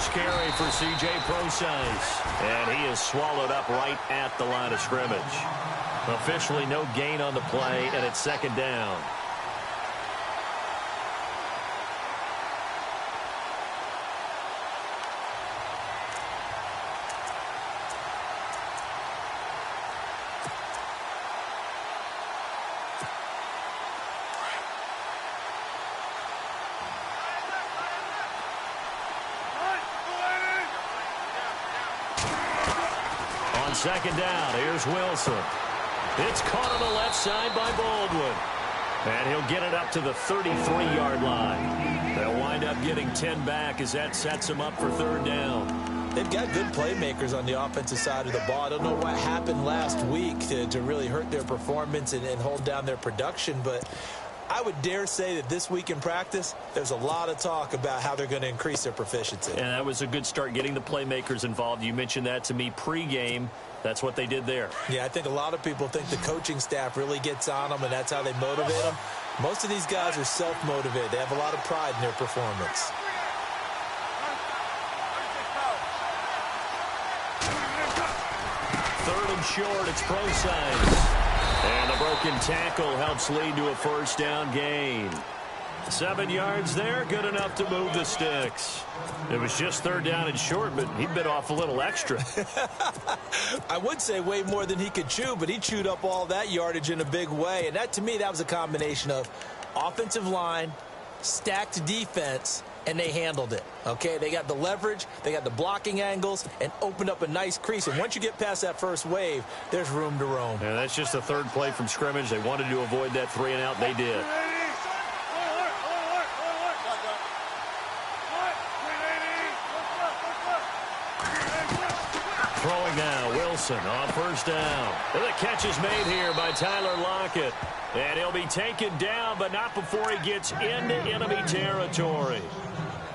first carry for C.J. Procise. And he is swallowed up right at the line of scrimmage. Officially no gain on the play, and it's second down. On second down, here's Wilson. It's caught on the left side by Baldwin. And he'll get it up to the 33-yard line. They'll wind up getting 10 back as that sets him up for third down. They've got good playmakers on the offensive side of the ball. I don't know what happened last week to really hurt their performance and hold down their production, but I would dare say that this week in practice, there's a lot of talk about how they're going to increase their proficiency. And that was a good start, getting the playmakers involved. You mentioned that to me pregame. That's what they did there. Yeah, I think a lot of people think the coaching staff really gets on them, and that's how they motivate them. Most of these guys are self-motivated. They have a lot of pride in their performance. Third and short, it's Procise. And the broken tackle helps lead to a first down gain. 7 yards there, good enough to move the sticks. It was just third down and short, but he bit off a little extra. I would say way more than he could chew, but he chewed up all that yardage in a big way. And that, to me, that was a combination of offensive line, stacked defense, and they handled it. Okay, they got the leverage, they got the blocking angles, and opened up a nice crease. And once you get past that first wave, there's room to roam. And that's just the third play from scrimmage. They wanted to avoid that 3 and out. They did. Throwing now, Wilson on first down. And the catch is made here by Tyler Lockett. And he'll be taken down, but not before he gets into enemy territory.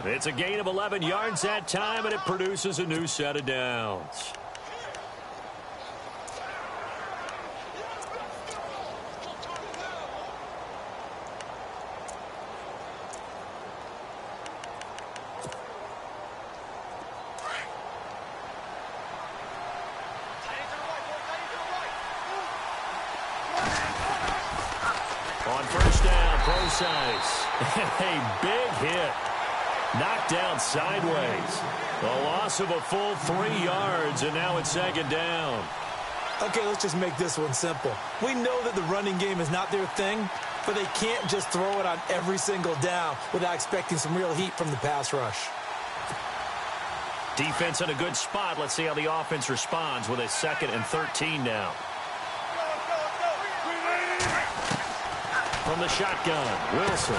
It's a gain of 11 yards that time, and it produces a new set of downs. On first down, Procise. A big hit. Knocked down sideways. The loss of a full 3 yards, and now it's second down. Okay, let's just make this one simple. We know that the running game is not their thing, but they can't just throw it on every single down without expecting some real heat from the pass rush. Defense in a good spot. Let's see how the offense responds with a 2nd and 13 now. From the shotgun, Wilson.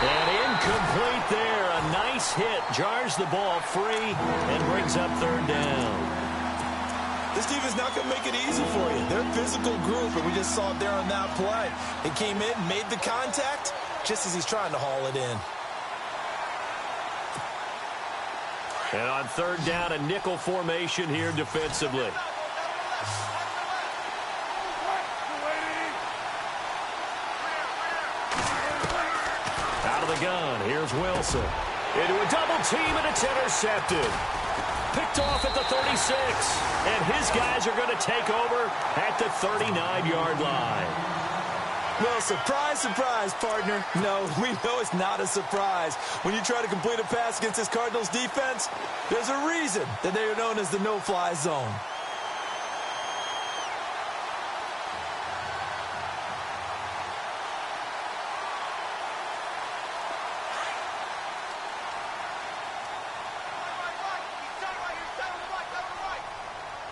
And incomplete there. A nice hit. Jars the ball free and brings up third down. This defense not going to make it easy for you. They're a physical group, and we just saw it there on that play. He came in, made the contact, just as he's trying to haul it in. And on third down, a nickel formation here defensively. The gun. Here's Wilson. Into a double team, and it's intercepted. Picked off at the 36. And his guys are going to take over at the 39-yard line. Well, surprise, surprise, partner. No, we know it's not a surprise. When you try to complete a pass against this Cardinals defense, there's a reason that they are known as the no-fly zone.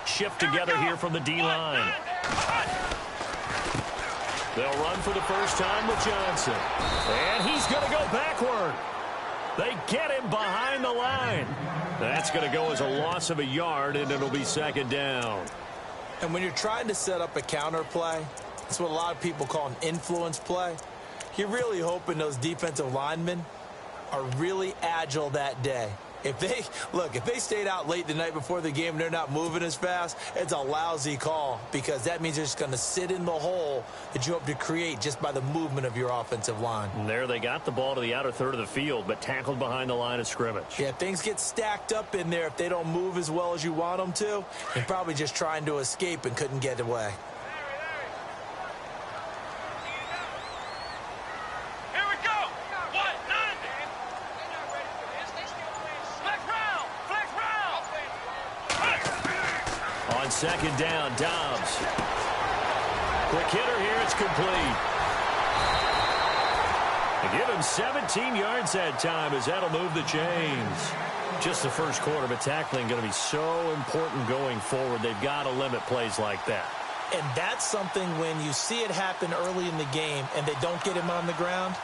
Shift together here from the D-line. They'll run for the first time with Johnson. And he's going to go backward. They get him behind the line. That's going to go as a loss of a yard, and it'll be second down. And when you're trying to set up a counter play, that's what a lot of people call an influence play. You're really hoping those defensive linemen are really agile that day. If they stayed out late the night before the game and they're not moving as fast, it's a lousy call because that means they're just going to sit in the hole that you hope to create just by the movement of your offensive line. And there they got the ball to the outer third of the field, but tackled behind the line of scrimmage. Yeah, things get stacked up in there if they don't move as well as you want them to. They're probably just trying to escape and couldn't get away. Second down, Dobbs. Quick hitter here, it's complete. They give him 17 yards that time as that'll move the chains. Just the first quarter, but tackling going to be so important going forward. They've got to limit plays like that. And that's something when you see it happen early in the game and they don't get him on the ground,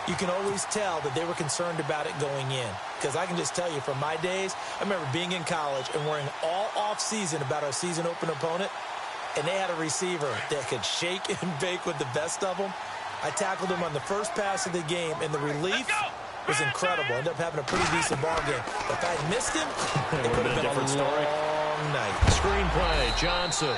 you can always tell that they were concerned about it going in. Because I can just tell you from my days, I remember being in college and worrying all off-season about our season open opponent, and they had a receiver that could shake and bake with the best of them. I tackled him on the first pass of the game, and the relief was incredible. Ended up having a pretty decent ball game. If I had missed him, it could have been a different story. Long night. Screenplay, Johnson.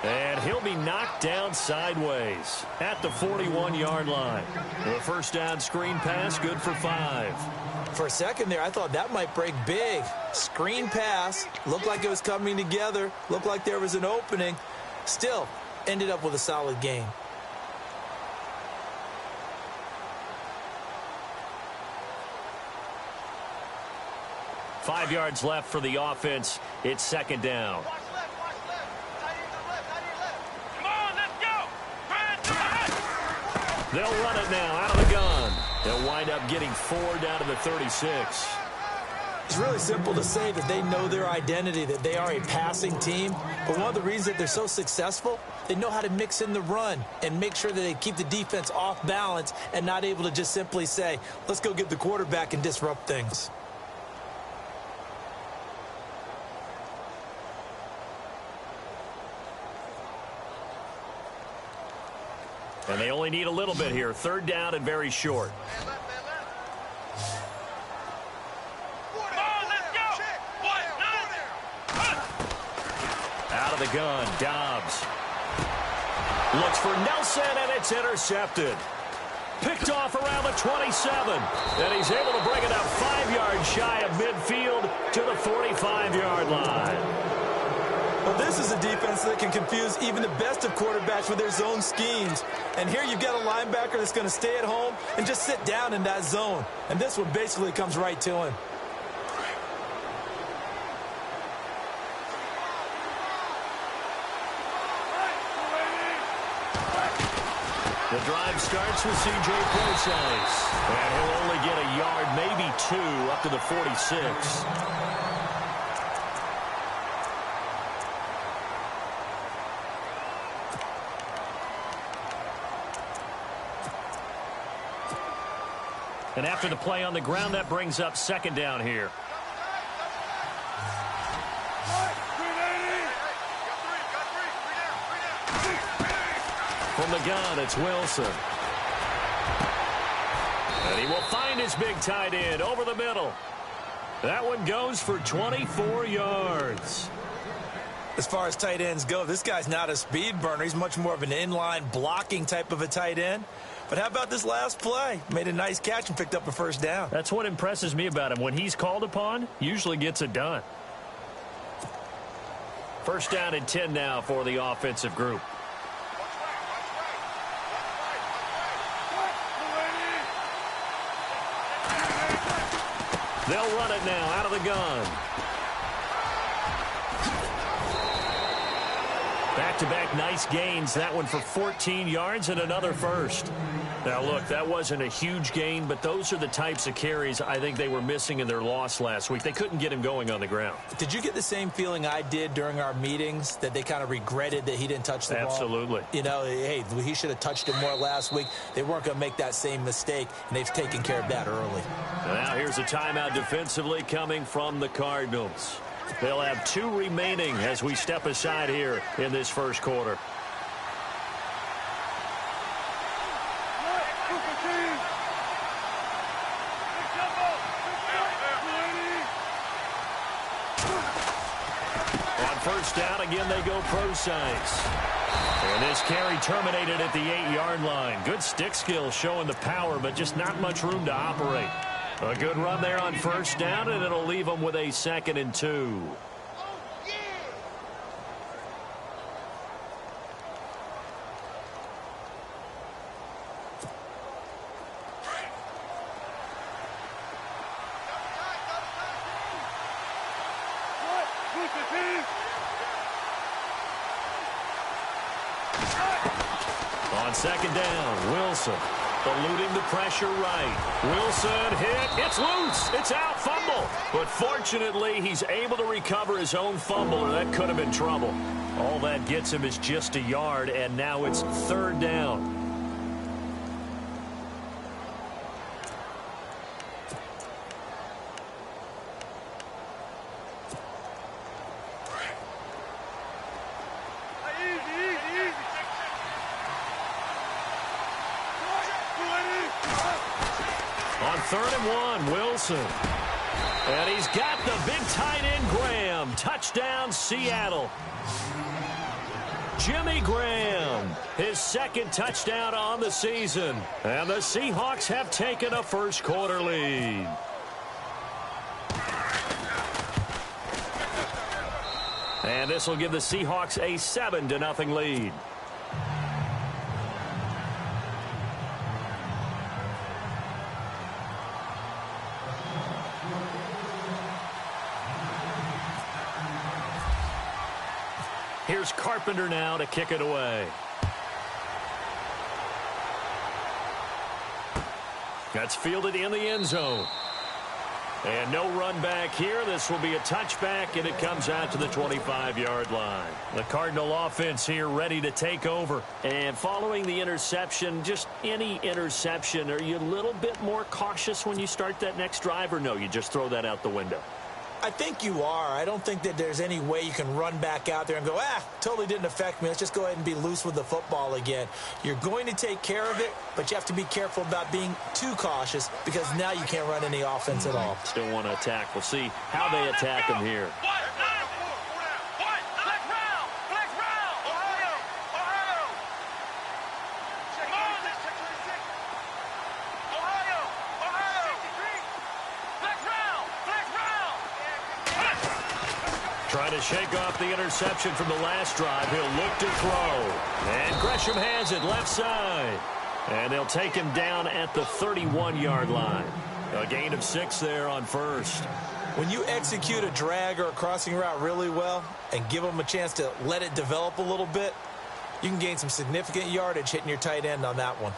And he'll be knocked down sideways at the 41-yard line. The first down screen pass, good for 5. For a second there, I thought that might break big. Screen pass, looked like it was coming together, looked like there was an opening. Still, ended up with a solid game. Five yards left for the offense. It's second down. They'll run it now out of the gun. They'll wind up getting 4 down to the 36. It's really simple to say that they know their identity, that they are a passing team. But one of the reasons that they're so successful, they know how to mix in the run and make sure that they keep the defense off balance and not able to just simply say, let's go get the quarterback and disrupt things. And they only need a little bit here. Third down and very short. Out of the gun, Dobbs. Looks for Nelson, and it's intercepted. Picked off around the 27. And he's able to bring it up 5 yards shy of midfield to the 45-yard line. Well, this is a defense that can confuse even the best of quarterbacks with their zone schemes. And here you've got a linebacker that's going to stay at home and just sit down in that zone. And this one basically comes right to him. The drive starts with C.J. Procise. And he'll only get a yard, maybe 2, up to the 46. And after the play on the ground, that brings up second down here. From the gun, it's Wilson. And he will find his big tight end over the middle. That one goes for 24 yards. As far as tight ends go, this guy's not a speed burner. He's much more of an inline blocking type of a tight end. But how about this last play? Made a nice catch and picked up a first down. That's what impresses me about him. When he's called upon, usually gets it done. First down and 10 now for the offensive group. They'll run it now out of the gun. Back-to-back nice gains. That one for 14 yards and another first. Now, look, that wasn't a huge gain, but those are the types of carries I think they were missing in their loss last week. They couldn't get him going on the ground. Did you get the same feeling I did during our meetings, that they kind of regretted that he didn't touch the ball? Absolutely. You know, hey, he should have touched it more last week. They weren't going to make that same mistake, and they've taken care of that early. Now here's a timeout defensively coming from the Cardinals. They'll have 2 remaining as we step aside here in this first quarter. On first down, again, they go pro-size. And this carry terminated at the 8-yard line. Good stick skill showing the power, but just not much room to operate. A good run there on first down, and it'll leave them with a 2nd and 2. On 2nd down, Wilson eluding the pressure right. Wilson hit. It's loose. It's out. Fumble. But fortunately, he's able to recover his own fumble, or that could have been trouble. All that gets him is just a yard, and now it's 3rd down. On 3rd and 1, Wilson. And he's got the big tight end, Graham. Touchdown, Seattle. Jimmy Graham, his 2nd touchdown on the season. And the Seahawks have taken a first-quarter lead. And this will give the Seahawks a 7-0 lead. Here's Carpenter now to kick it away. That's fielded in the end zone. And no run back here. This will be a touchback, and it comes out to the 25-yard line. The Cardinal offense here ready to take over. And following the interception, just any interception, are you a little bit more cautious when you start that next drive, or no, you just throw that out the window? I think you are. I don't think that there's any way you can run back out there and go, totally didn't affect me. Let's just go ahead and be loose with the football again. You're going to take care of it, but you have to be careful about being too cautious because now you can't run any offense at all. Still want to attack. We'll see how they attack him here. Trying to shake off the interception from the last drive. He'll look to throw. And Gresham has it left side. And they'll take him down at the 31-yard line. A gain of 6 there on first. When you execute a drag or a crossing route really well and give them a chance to let it develop a little bit, you can gain some significant yardage hitting your tight end on that one.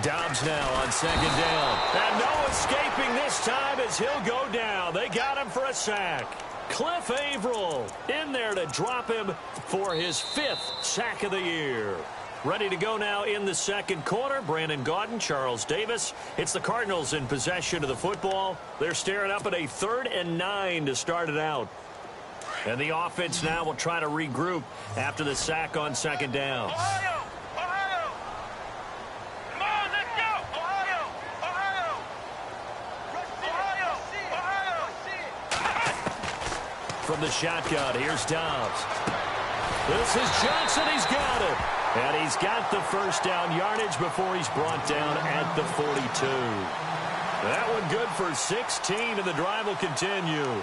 Dobbs now on 2nd down. And no escaping this time as he'll go down. They got him for a sack. Cliff Averill in there to drop him for his 5th sack of the year. Ready to go now in the 2nd quarter. Brandon Gaudin, Charles Davis. It's the Cardinals in possession of the football. They're staring up at a 3rd and 9 to start it out. And the offense now will try to regroup after the sack on 2nd down. From the shotgun, here's Dobbs. This is Johnson. He's got it. And he's got the first down yardage before he's brought down at the 42. That one good for 16, and the drive will continue.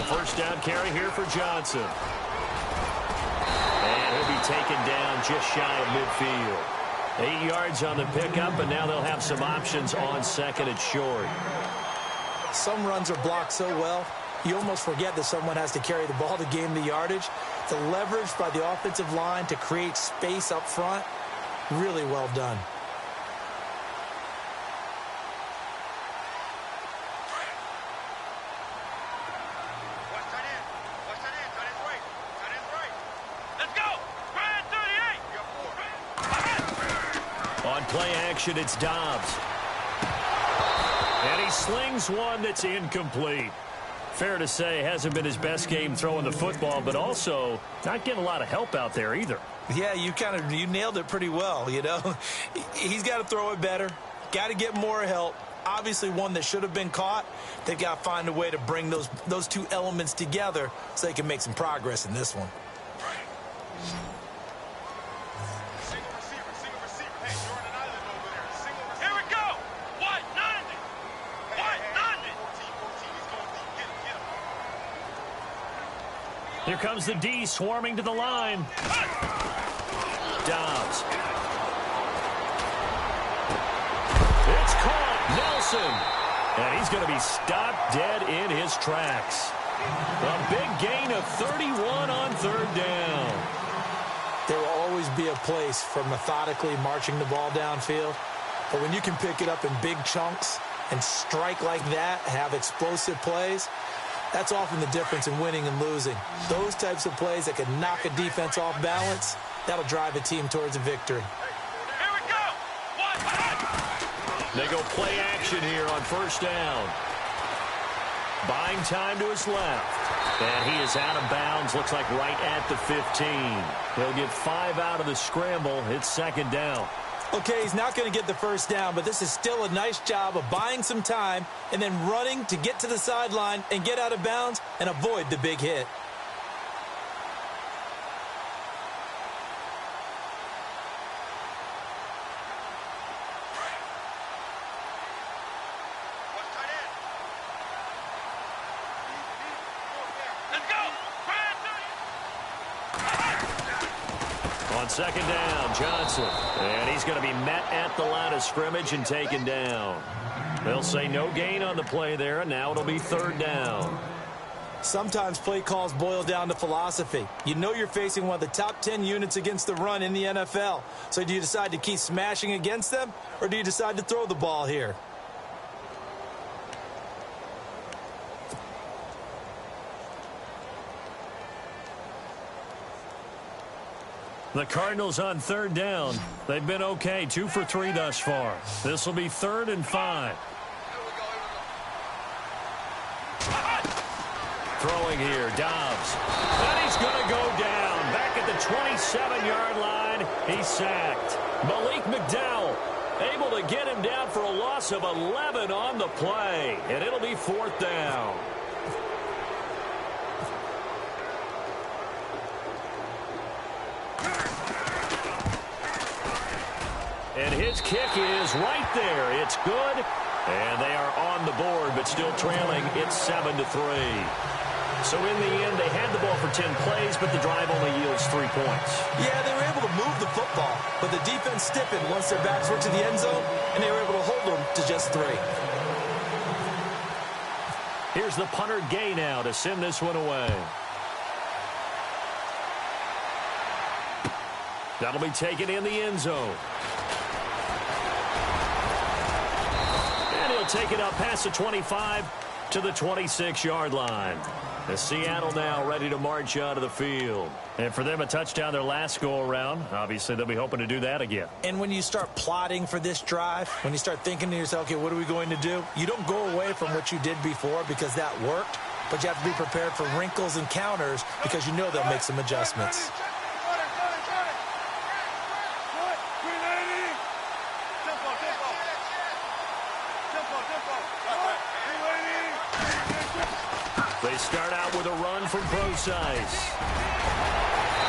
First down carry here for Johnson. And he'll be taken down just shy of midfield. 8 yards on the pickup, and now they'll have some options on 2nd and short. Some runs are blocked so well, you almost forget that someone has to carry the ball to gain the yardage. The leverage by the offensive line to create space up front, really well done. On play action, it's Dobbs. And he slings one that's incomplete. Fair to say, hasn't been his best game throwing the football, but also not getting a lot of help out there either. Yeah, you nailed it pretty well, you know. He's got to throw it better, got to get more help. Obviously one that should have been caught. They've got to find a way to bring those two elements together so they can make some progress in this one. Here comes the D swarming to the line. Dobbs. It's caught. Nelson. And he's going to be stopped dead in his tracks. A big gain of 31 on third down. There will always be a place for methodically marching the ball downfield. But when you can pick it up in big chunks and strike like that, have explosive plays, that's often the difference in winning and losing. Those types of plays that can knock a defense off balance, that'll drive a team towards a victory. Here we go. They go play action here on first down. Buying time to his left. And he is out of bounds, looks like right at the 15. He'll get 5 out of the scramble. It's second down. Okay, he's not going to get the first down, but this is still a nice job of buying some time and then running to get to the sideline and get out of bounds and avoid the big hit. On second down, Johnson. And he's going to be met at the line of scrimmage and taken down. They'll say no gain on the play there, and now it'll be third down. Sometimes play calls boil down to philosophy. You know you're facing one of the top 10 units against the run in the NFL. So do you decide to keep smashing against them, or do you decide to throw the ball here? The Cardinals on third down. They've been okay, 2 for 3 thus far. This will be 3rd and 5. Throwing here, Dobbs. And he's going to go down. Back at the 27-yard line, he's sacked. Malik McDowell able to get him down for a loss of 11 on the play. And it'll be 4th down. And his kick is right there. It's good. And they are on the board, but still trailing. It's 7-3. So in the end, they had the ball for 10 plays, but the drive only yields 3 points. Yeah, they were able to move the football, but the defense stiffened once their backs were to the end zone, and they were able to hold them to just 3. Here's the punter Gay now to send this one away. That'll be taken in the end zone. And he'll take it up past the 25 to the 26-yard line. The Seattle now ready to march out of the field. And for them, a touchdown their last go-around. Obviously, they'll be hoping to do that again. And when you start plotting for this drive, when you start thinking to yourself, okay, what are we going to do? You don't go away from what you did before because that worked, but you have to be prepared for wrinkles and counters because you know they'll make some adjustments. They start out with a run from Procise.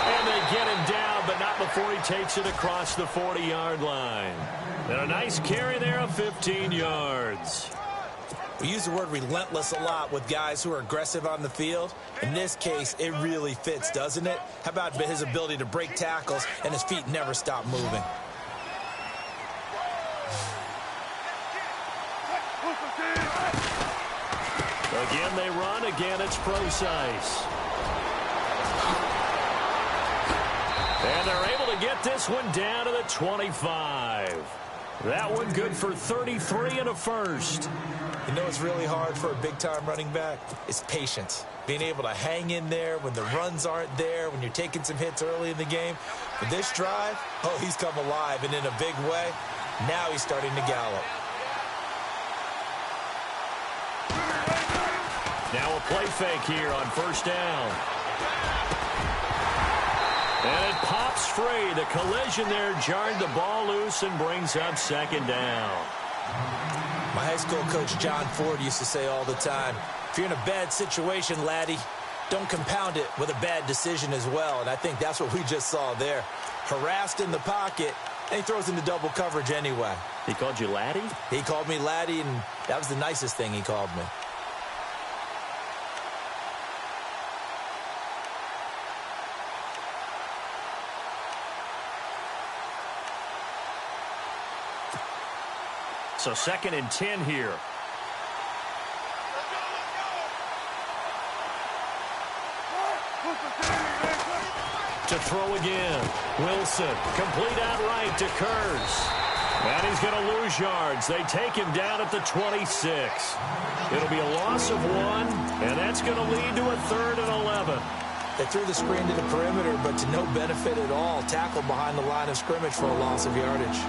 And they get him down, but not before he takes it across the 40-yard line. And a nice carry there of 15 yards. We use the word relentless a lot with guys who are aggressive on the field. In this case, it really fits, doesn't it? How about his ability to break tackles and his feet never stop moving? Again, they run, and again it's precise. And they're able to get this one down to the 25. That one good for 33 and a first. You know what's really hard for a big-time running back? It's patience. Being able to hang in there when the runs aren't there, when you're taking some hits early in the game. For this drive, oh, he's come alive, and in a big way. Now he's starting to gallop. Now a play fake here on first down. And it pops free. The collision there jarred the ball loose and brings up second down. My high school coach, John Ford, used to say all the time, if you're in a bad situation, laddie, don't compound it with a bad decision as well. And I think that's what we just saw there. Harassed in the pocket, and he throws into double coverage anyway. He called you laddie? He called me laddie, and that was the nicest thing he called me. So 2nd and 10 here. To throw again. Wilson, complete outright to Kurz. And he's going to lose yards. They take him down at the 26. It'll be a loss of 1, and that's going to lead to a 3rd and 11. They threw the screen to the perimeter, but to no benefit at all. Tackled behind the line of scrimmage for a loss of yardage.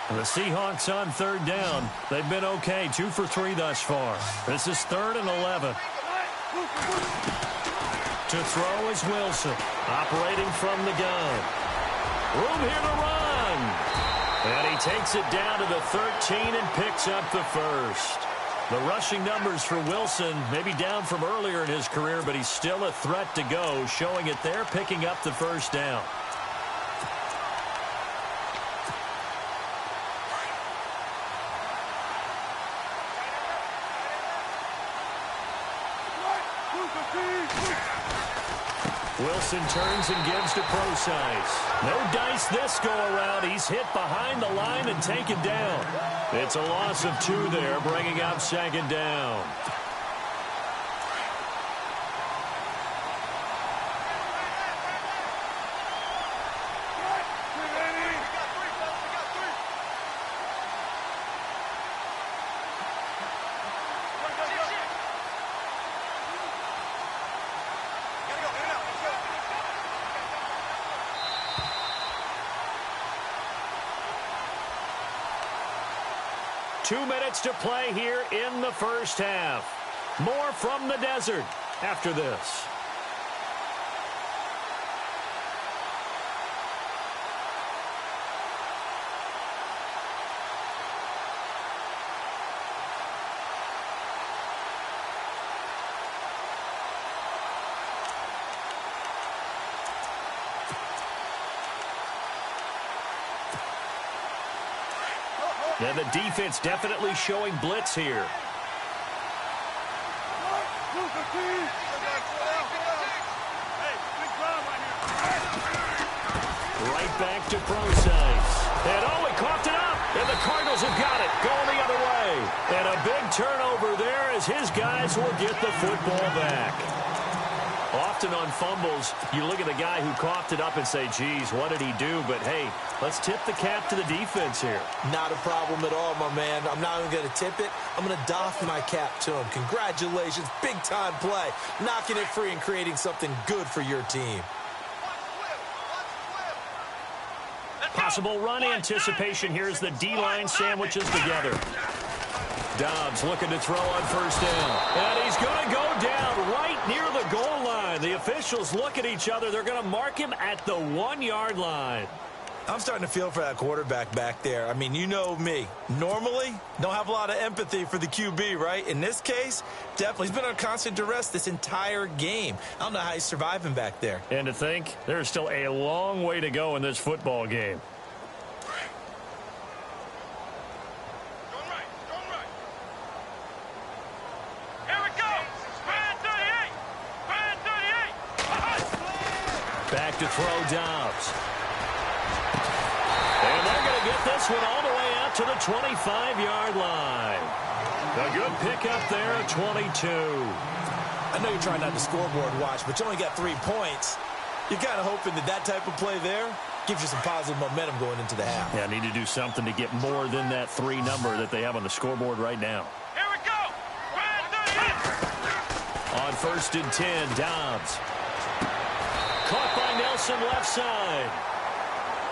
The Seahawks on 3rd down. They've been okay, 2 for 3 thus far. This is 3rd and 11. To throw is Wilson, operating from the gun. Room here to run. And he takes it down to the 13 and picks up the first. The rushing numbers for Wilson may be down from earlier in his career, but he's still a threat to go, showing it there, picking up the first down. Wilson turns and gives to Procise. No dice this go-around. He's hit behind the line and taken down. It's a loss of 2 there, bringing up 2nd down. Two minutes to play here in the first half. More from the desert after this. Yeah, the defense definitely showing blitz here. Right back to Procise. And oh, he coughed it up. And the Cardinals have got it. Going the other way. And a big turnover there as his guys will get the football back. Often on fumbles, you look at the guy who coughed it up and say, geez, what did he do? But, hey, let's tip the cap to the defense here. Not a problem at all, my man. I'm not even going to tip it. I'm going to doff my cap to him. Congratulations. Big-time play. Knocking it free and creating something good for your team. Possible run anticipation here as the D-line sandwiches together. Dobbs looking to throw on first down. And he's going to go down right near the goal line. The officials look at each other. They're going to mark him at the 1-yard line. I'm starting to feel for that quarterback back there. I mean, you know me. Normally, don't have a lot of empathy for the QB, right? In this case, definitely. He's been on constant duress this entire game. I don't know how he's surviving back there. And to think, there's still a long way to go in this football game. Back back to throw Dobbs. And they're going to get this one all the way out to the 25-yard line. A good pickup there at 22. I know you're trying not to scoreboard watch, but you only got 3 points. You're kind of hoping that that type of play there gives you some positive momentum going into the half. Yeah, need to do something to get more than that 3 number that they have on the scoreboard right now. Here we go. On 1st and 10, Dobbs. Caught by Nelson left side.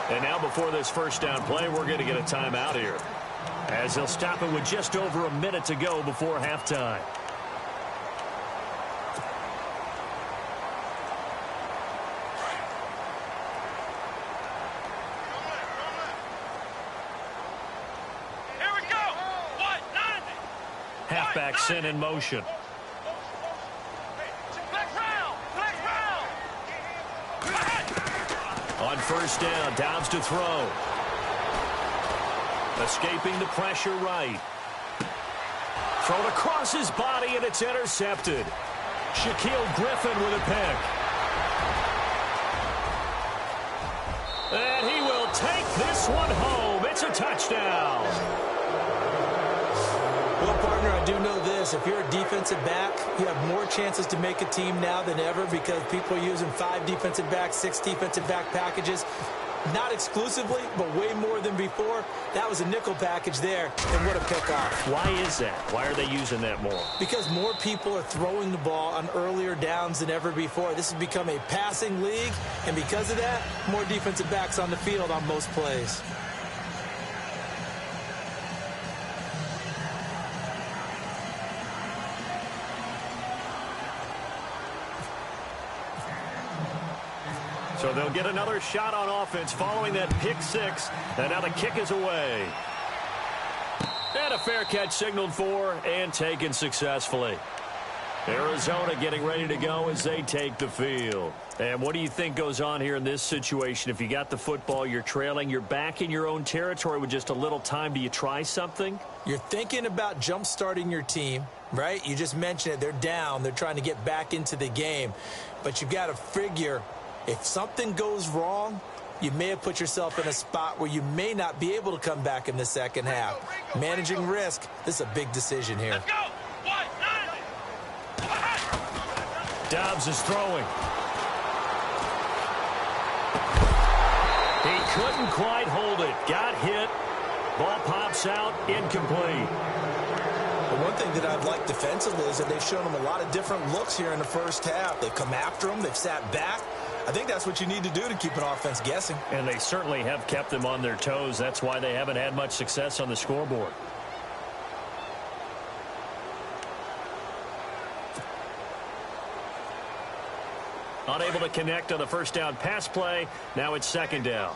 And now before this first down play, we're going to get a timeout here, as he'll stop it with just over a minute to go before halftime. Halfback sent in motion. On 1st down, Dobbs to throw. Escaping the pressure right. Thrown across his body, and it's intercepted. Shaquille Griffin with a pick. And he will take this one home. It's a touchdown. Well, partner, I do know this. If you're a defensive back, you have more chances to make a team now than ever because people are using 5 defensive backs, 6 defensive back packages. Not exclusively, but way more than before. That was a nickel package there, and what a pickoff. Why is that? Why are they using that more? Because more people are throwing the ball on earlier downs than ever before. This has become a passing league, and because of that, more defensive backs on the field on most plays. So they'll get another shot on offense following that pick 6. And now the kick is away. And a fair catch signaled for and taken successfully. Arizona getting ready to go as they take the field. And what do you think goes on here in this situation? If you got the football, you're trailing, you're back in your own territory with just a little time. Do you try something? You're thinking about jump-starting your team, right? You just mentioned it. They're down. They're trying to get back into the game. But you've got to figure, if something goes wrong, you may have put yourself in a spot where you may not be able to come back in the second half. Managing risk, this is a big decision here. Dobbs is throwing. He couldn't quite hold it. Got hit. Ball pops out. Incomplete. The one thing that I've liked defensively is that they've shown them a lot of different looks here in the first half. They've come after them. They've sat back. I think that's what you need to do to keep an offense guessing. And they certainly have kept them on their toes. That's why they haven't had much success on the scoreboard. Unable to connect on the first down pass play. Now it's second down.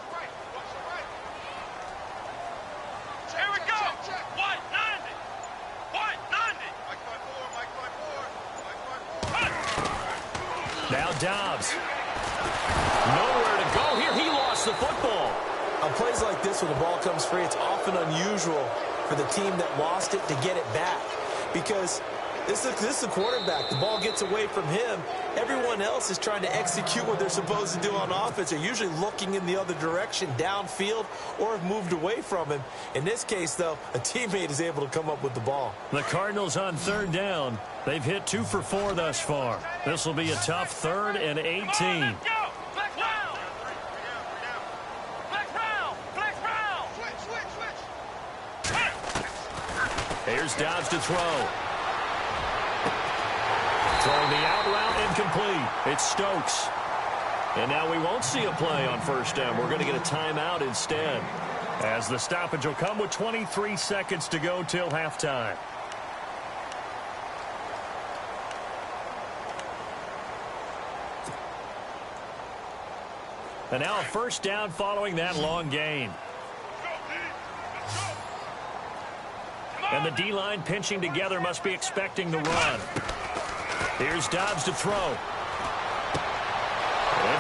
Here we go. White 90. Now Dobbs. Nowhere to go here. He lost the football. On plays like this when the ball comes free, it's often unusual for the team that lost it to get it back. Because this is the quarterback. The ball gets away from him. Everyone else is trying to execute what they're supposed to do on offense. They're usually looking in the other direction, downfield, or have moved away from him. In this case, though, a teammate is able to come up with the ball. The Cardinals on third down. They've hit 2 for 4 thus far. This will be a tough 3rd and 18. Here's Dobbs to throw. Throwing the out route, incomplete. It's Stokes. And now we won't see a play on first down. We're going to get a timeout instead, as the stoppage will come with 23 seconds to go till halftime. And now a first down following that long gain. And the D-line pinching together, must be expecting the run. Here's Dobbs to throw. And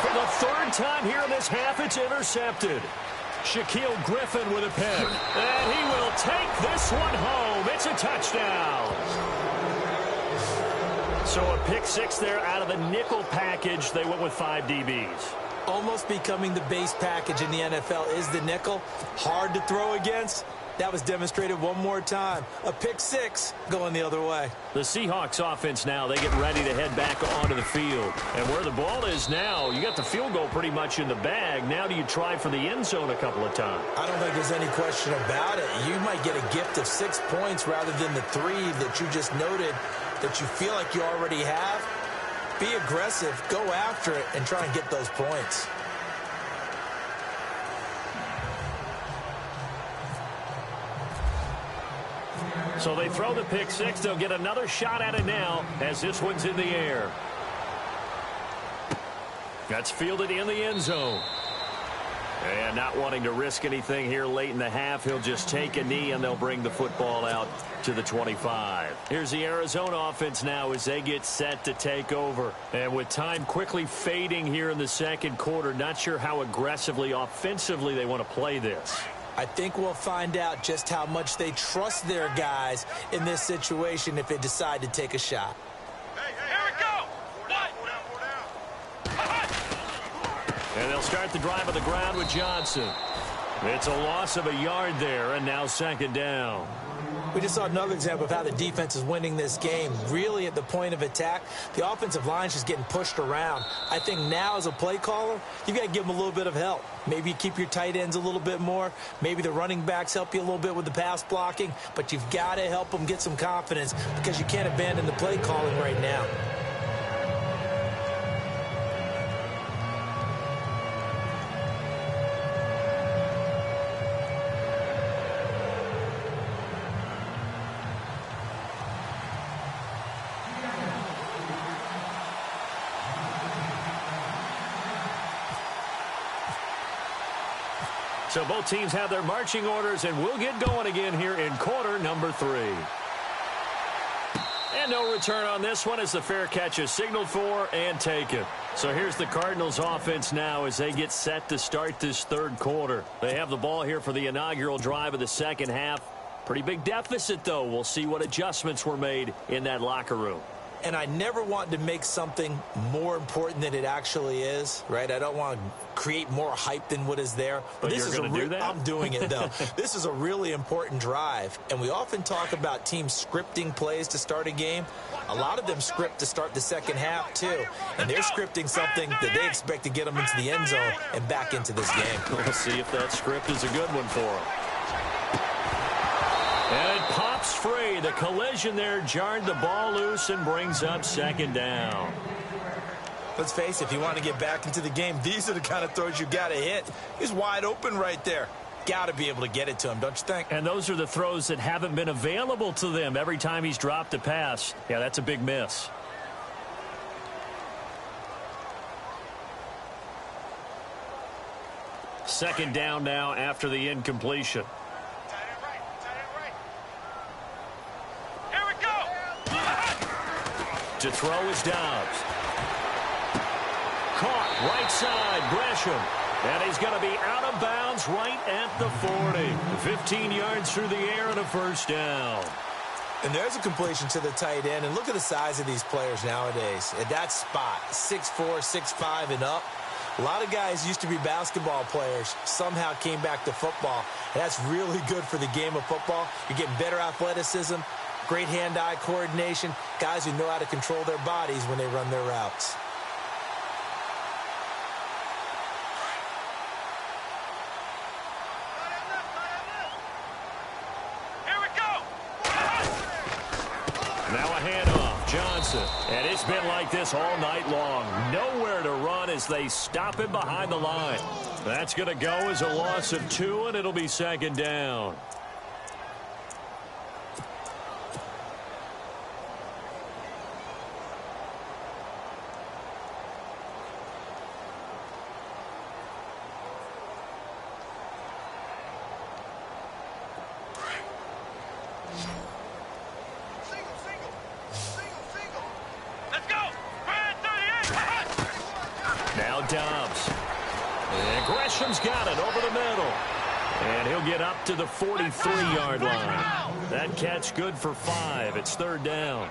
for the 3rd time here in this half, it's intercepted. Shaquille Griffin with a pick. And he will take this one home. It's a touchdown. So a pick 6 there out of the nickel package. They went with 5 DBs. almost becoming the base package in the NFL is the nickel. Hard to throw against. That was demonstrated one more time. A pick six going the other way. The Seahawks offense now, they get ready to head back onto the field. And where the ball is now, you got the field goal pretty much in the bag. Now do you try for the end zone a couple of times? I don't think there's any question about it. You might get a gift of 6 points rather than the 3 that you just noted that you feel like you already have. Be aggressive, go after it, and try and get those points. So they throw the pick six. They'll get another shot at it now as this one's in the air. That's fielded in the end zone. And not wanting to risk anything here late in the half, he'll just take a knee and they'll bring the football out to the 25. Here's the Arizona offense now as they get set to take over. And with time quickly fading here in the second quarter, not sure how aggressively, offensively they want to play this. I think we'll find out just how much they trust their guys in this situation if they decide to take a shot. Here we go. And they'll start the drive on the ground with Johnson. It's a loss of a yard there, and now second down. We just saw another example of how the defense is winning this game. Really at the point of attack, the offensive line is just getting pushed around. I think now as a play caller, you've got to give them a little bit of help. Maybe you keep your tight ends a little bit more. Maybe the running backs help you a little bit with the pass blocking. But you've got to help them get some confidence because you can't abandon the play calling right now. So both teams have their marching orders, and we'll get going again here in quarter number 3. And no return on this one as the fair catch is signaled for and taken. So here's the Cardinals offense now as they get set to start this third quarter. They have the ball here for the inaugural drive of the second half. Pretty big deficit, though. We'll see what adjustments were made in that locker room. And I never want to make something more important than it actually is, right? I don't want to create more hype than what is there. But this you're going to do that? I'm doing it, though. This is a really important drive. And we often talk about teams scripting plays to start a game. A lot of them script to start the second half, too. And they're scripting something that they expect to get them into the end zone and back into this game. We'll see if that script is a good one for them. And it pops free. The collision there jarred the ball loose and brings up second down. Let's face it, if you want to get back into the game, these are the kind of throws you got to hit. He's wide open right there. Got to be able to get it to him, don't you think? And those are the throws that haven't been available to them every time he's dropped a pass. Yeah, that's a big miss. Second down now after the incompletion. To throw is Dobbs. Caught right side, Gresham. And he's going to be out of bounds right at the 40. 15 yards through the air and a first down. And there's a completion to the tight end. And look at the size of these players nowadays. At that spot, 6'4", 6'5", and up. A lot of guys used to be basketball players, somehow came back to football. And that's really good for the game of football. You're getting better athleticism, great hand-eye coordination, guys who know how to control their bodies when they run their routes. Here we go. Now a handoff, Johnson. And it's been like this all night long. Nowhere to run as they stop him behind the line. That's going to go as a loss of 2, and it'll be second down. Dobbs. And Gresham's got it over the middle. And he'll get up to the 43-yard line. That catch good for 5. It's third down.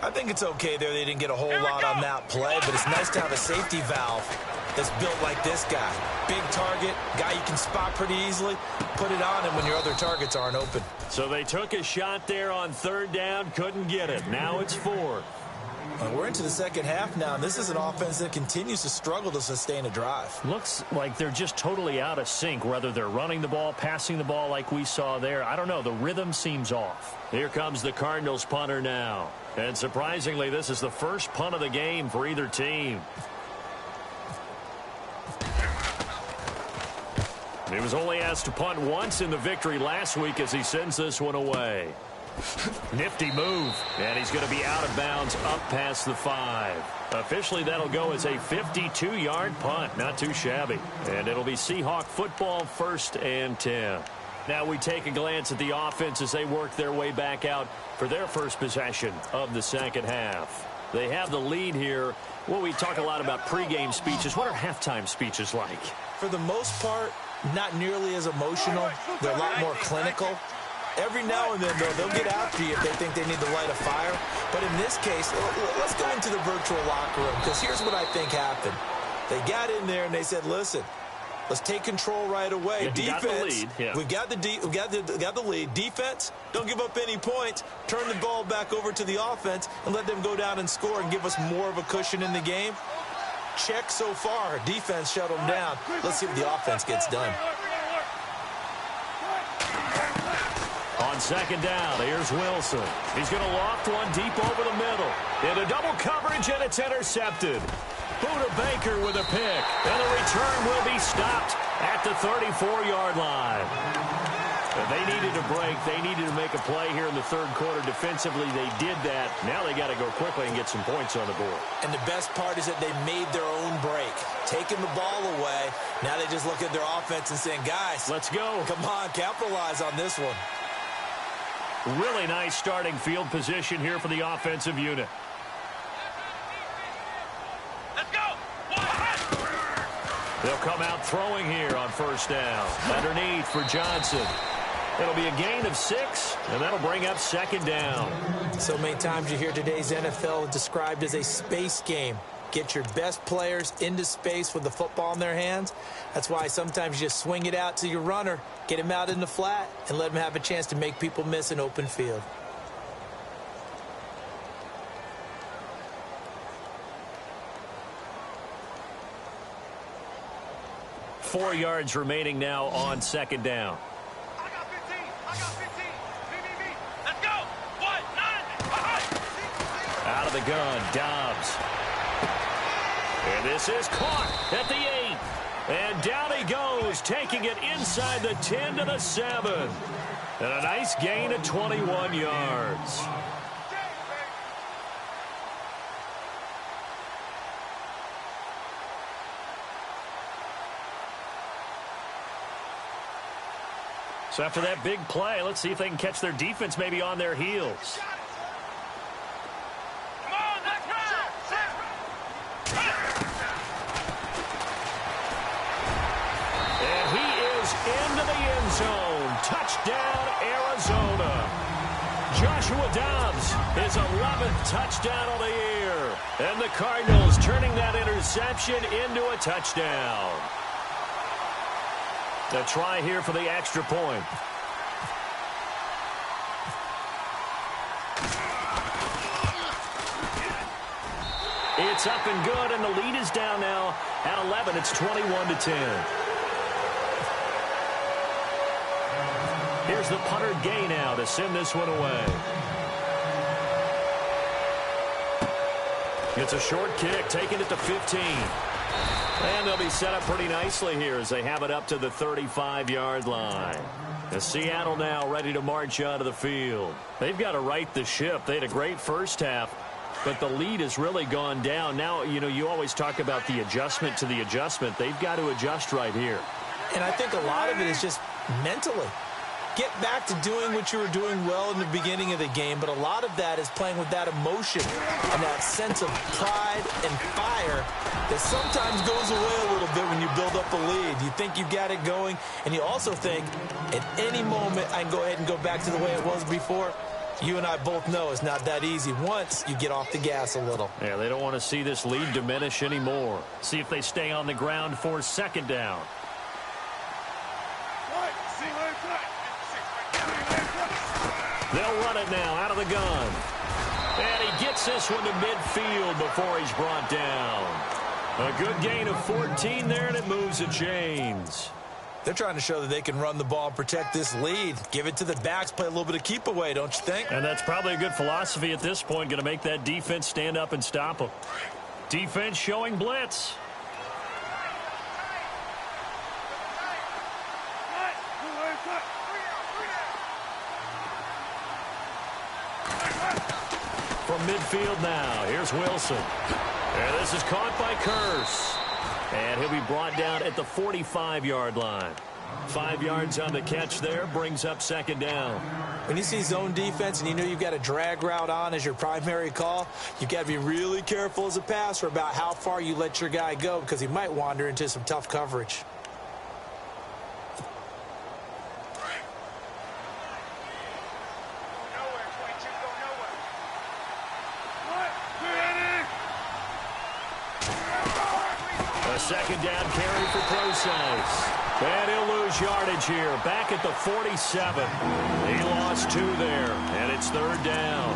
I think it's okay there. They didn't get a whole lot on that play, but it's nice to have a safety valve that's built like this guy. Big target, guy you can spot pretty easily. Put it on him when your other targets aren't open. So they took a shot there on third down, couldn't get it. Now it's fourth. We're into the second half now, and this is an offense that continues to struggle to sustain a drive. Looks like they're just totally out of sync, whether they're running the ball, passing the ball like we saw there. I don't know. The rhythm seems off. Here comes the Cardinals punter now. And surprisingly, this is the first punt of the game for either team. He was only asked to punt once in the victory last week as he sends this one away. Nifty move, and he's going to be out of bounds up past the 5. Officially, that'll go as a 52-yard punt. Not too shabby. And it'll be Seahawk football, 1st and 10. Now we take a glance at the offense as they work their way back out for their first possession of the second half. They have the lead here. Well, we talk a lot about pregame speeches. What are halftime speeches like? For the most part, not nearly as emotional. They're a lot more clinical. Every now and then, though, they'll get after you if they think they need to light a fire. But in this case, let's go into the virtual locker room, because here's what I think happened. They got in there and they said, listen, let's take control right away. Yeah, defense, we've got the lead. Defense, don't give up any points. Turn the ball back over to the offense and let them go down and score and give us more of a cushion in the game. Check so far. Defense shut them down. Let's see what the offense gets done. On second down, here's Wilson. He's going to loft one deep over the middle. Into double coverage, and it's intercepted. Buda Baker with a pick. And the return will be stopped at the 34-yard line. They needed a break. They needed to make a play here in the third quarter. Defensively, they did that. Now they got to go quickly and get some points on the board. And the best part is that they made their own break. Taking the ball away. Now they just look at their offense and saying, guys, let's go. Come on, capitalize on this one. Really nice starting field position here for the offensive unit. Let's go. They'll come out throwing here on first down. Underneath for Johnson. It'll be a gain of 6, and that'll bring up second down. So many times you hear today's NFL described as a space game. Get your best players into space with the football in their hands. That's why sometimes you just swing it out to your runner, get him out in the flat, and let him have a chance to make people miss an open field. Four yards remaining now on second down. I got 15. I got 15. Me. Let's go. 1, 9. Out of the gun, Dobbs. And this is caught at the 8. And down he goes, taking it inside the 10 to the 7. And a nice gain of 21 yards. So after that big play, let's see if they can catch their defense maybe on their heels. Come on, let's go. And he is into the end zone. Touchdown, Arizona. Joshua Dobbs, his 11th touchdown of the year. And the Cardinals turning that interception into a touchdown. A try here for the extra point. It's up and good, and the lead is down now at 11. It's 21-10. Here's the punter Gay now to send this one away. It's a short kick, taking it to 15. And they'll be set up pretty nicely here as they have it up to the 35-yard line. As Seattle now ready to march out of the field. They've got to right the ship. They had a great first half, but the lead has really gone down. Now, you know, you always talk about the adjustment to the adjustment. They've got to adjust right here. And I think a lot of it is just mentally. Get back to doing what you were doing well in the beginning of the game, but a lot of that is playing with that emotion and that sense of pride and fire that sometimes goes away a little bit when you build up a lead. You think you've got it going, and you also think at any moment I can go ahead and go back to the way it was before. You and I both know it's not that easy once you get off the gas a little. Yeah, they don't want to see this lead diminish anymore. See if they stay on the ground for second down. They'll run it now out of the gun. And he gets this one to midfield before he's brought down. A good gain of 14 there, and it moves the chains. They're trying to show that they can run the ball and protect this lead. Give it to the backs, play a little bit of keep away, don't you think? And that's probably a good philosophy at this point, going to make that defense stand up and stop them. Defense showing blitz. From midfield now, here's Wilson. And this is caught by Curse. And he'll be brought down at the 45-yard line. 5 yards on the catch there, brings up second down. When you see zone defense and you know you've got a drag route on as your primary call, you've got to be really careful as a passer about how far you let your guy go because he might wander into some tough coverage. Second down carry for Procise. And he'll lose yardage here. Back at the 47. He lost 2 there. And it's third down.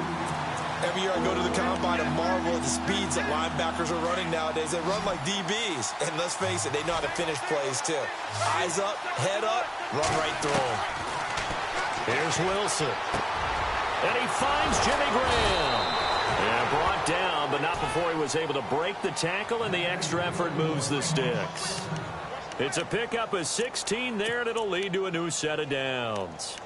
Every year I go to the combine and marvel at the speeds that linebackers are running nowadays. They run like DBs. And let's face it, they know how to finish plays too. Eyes up, head up, run right through them. Here's Wilson. And he finds Jimmy Graham. Yeah, brought down, but not before he was able to break the tackle, and the extra effort moves the sticks. It's a pickup of 16 there, and it'll lead to a new set of downs.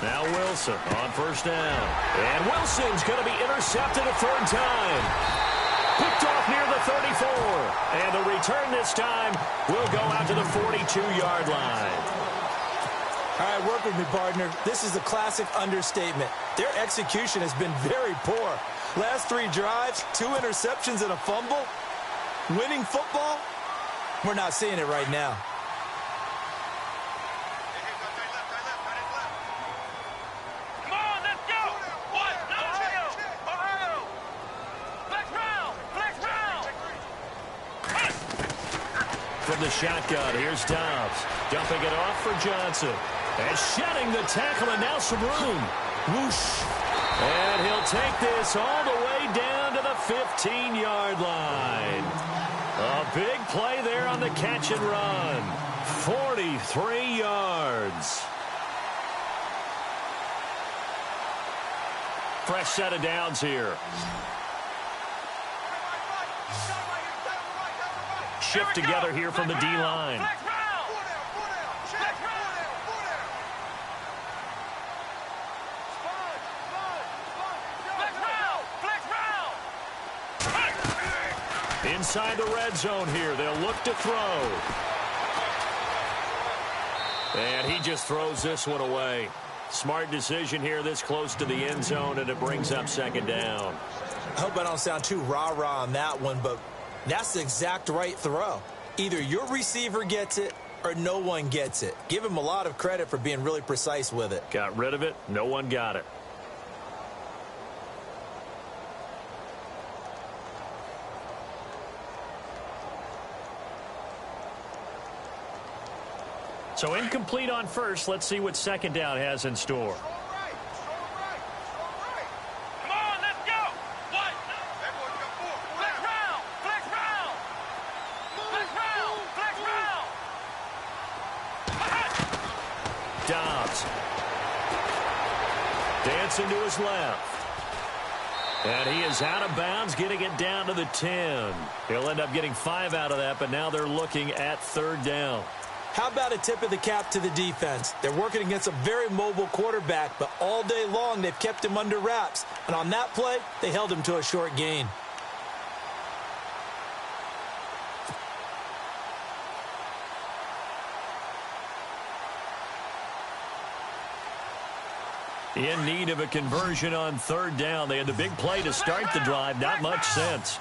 Now Wilson on first down. And Wilson's going to be intercepted a third time. Picked off near the 34. And the return this time will go out to the 42-yard line. All right, work with me, partner. This is a classic understatement. Their execution has been very poor. Last 3 drives, 2 interceptions and a fumble. Winning football? We're not seeing it right now. From the shotgun, here's Dobbs. Dumping it off for Johnson. And shedding the tackle, and now some room. Whoosh. And he'll take this all the way down to the 15-yard line. A big play there on the catch and run. 43 yards. Fresh set of downs here. Shift together here from the D-line. Inside the red zone here. They'll look to throw. And he just throws this one away. Smart decision here this close to the end zone, and it brings up second down. I hope I don't sound too rah-rah on that one, but that's the exact right throw. Either your receiver gets it or no one gets it. Give him a lot of credit for being really precise with it. Got rid of it. No one got it. So incomplete on first. Let's see what second down has in store. Dobbs. Dancing to his left. And he is out of bounds, getting it down to the 10. He'll end up getting 5 out of that, but now they're looking at third down. How about a tip of the cap to the defense? They're working against a very mobile quarterback, but all day long they've kept him under wraps. And on that play, they held him to a short gain. In need of a conversion on third down. They had the big play to start the drive. Not much sense.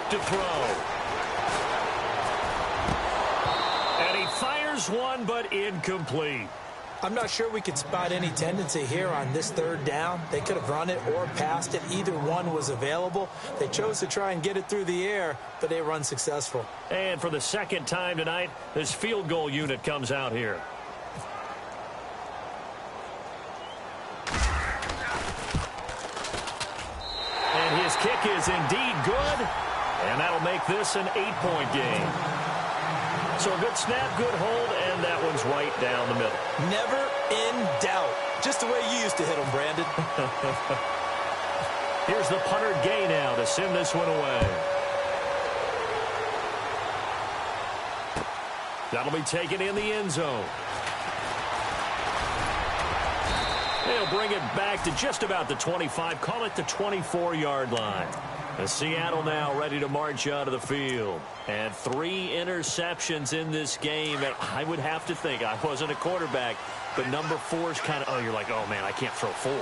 back to throw. And he fires one, but incomplete. I'm not sure we could spot any tendency here on this third down. They could have run it or passed it. Either one was available. They chose to try and get it through the air, but they were unsuccessful. And for the second time tonight, this field goal unit comes out here. And his kick is indeed good, and that'll make this an 8-point game. So a good snap, good hold, and that one's right down the middle. Never in doubt. Just the way you used to hit them, Brandon. Here's the punter Gay now to send this one away. That'll be taken in the end zone. They'll bring it back to just about the 25. Call it the 24-yard line. And Seattle now ready to march out of the field. And 3 interceptions in this game. And I would have to think, I wasn't a quarterback, but number 4 is kind of, oh, you're like, oh, man, I can't throw 4.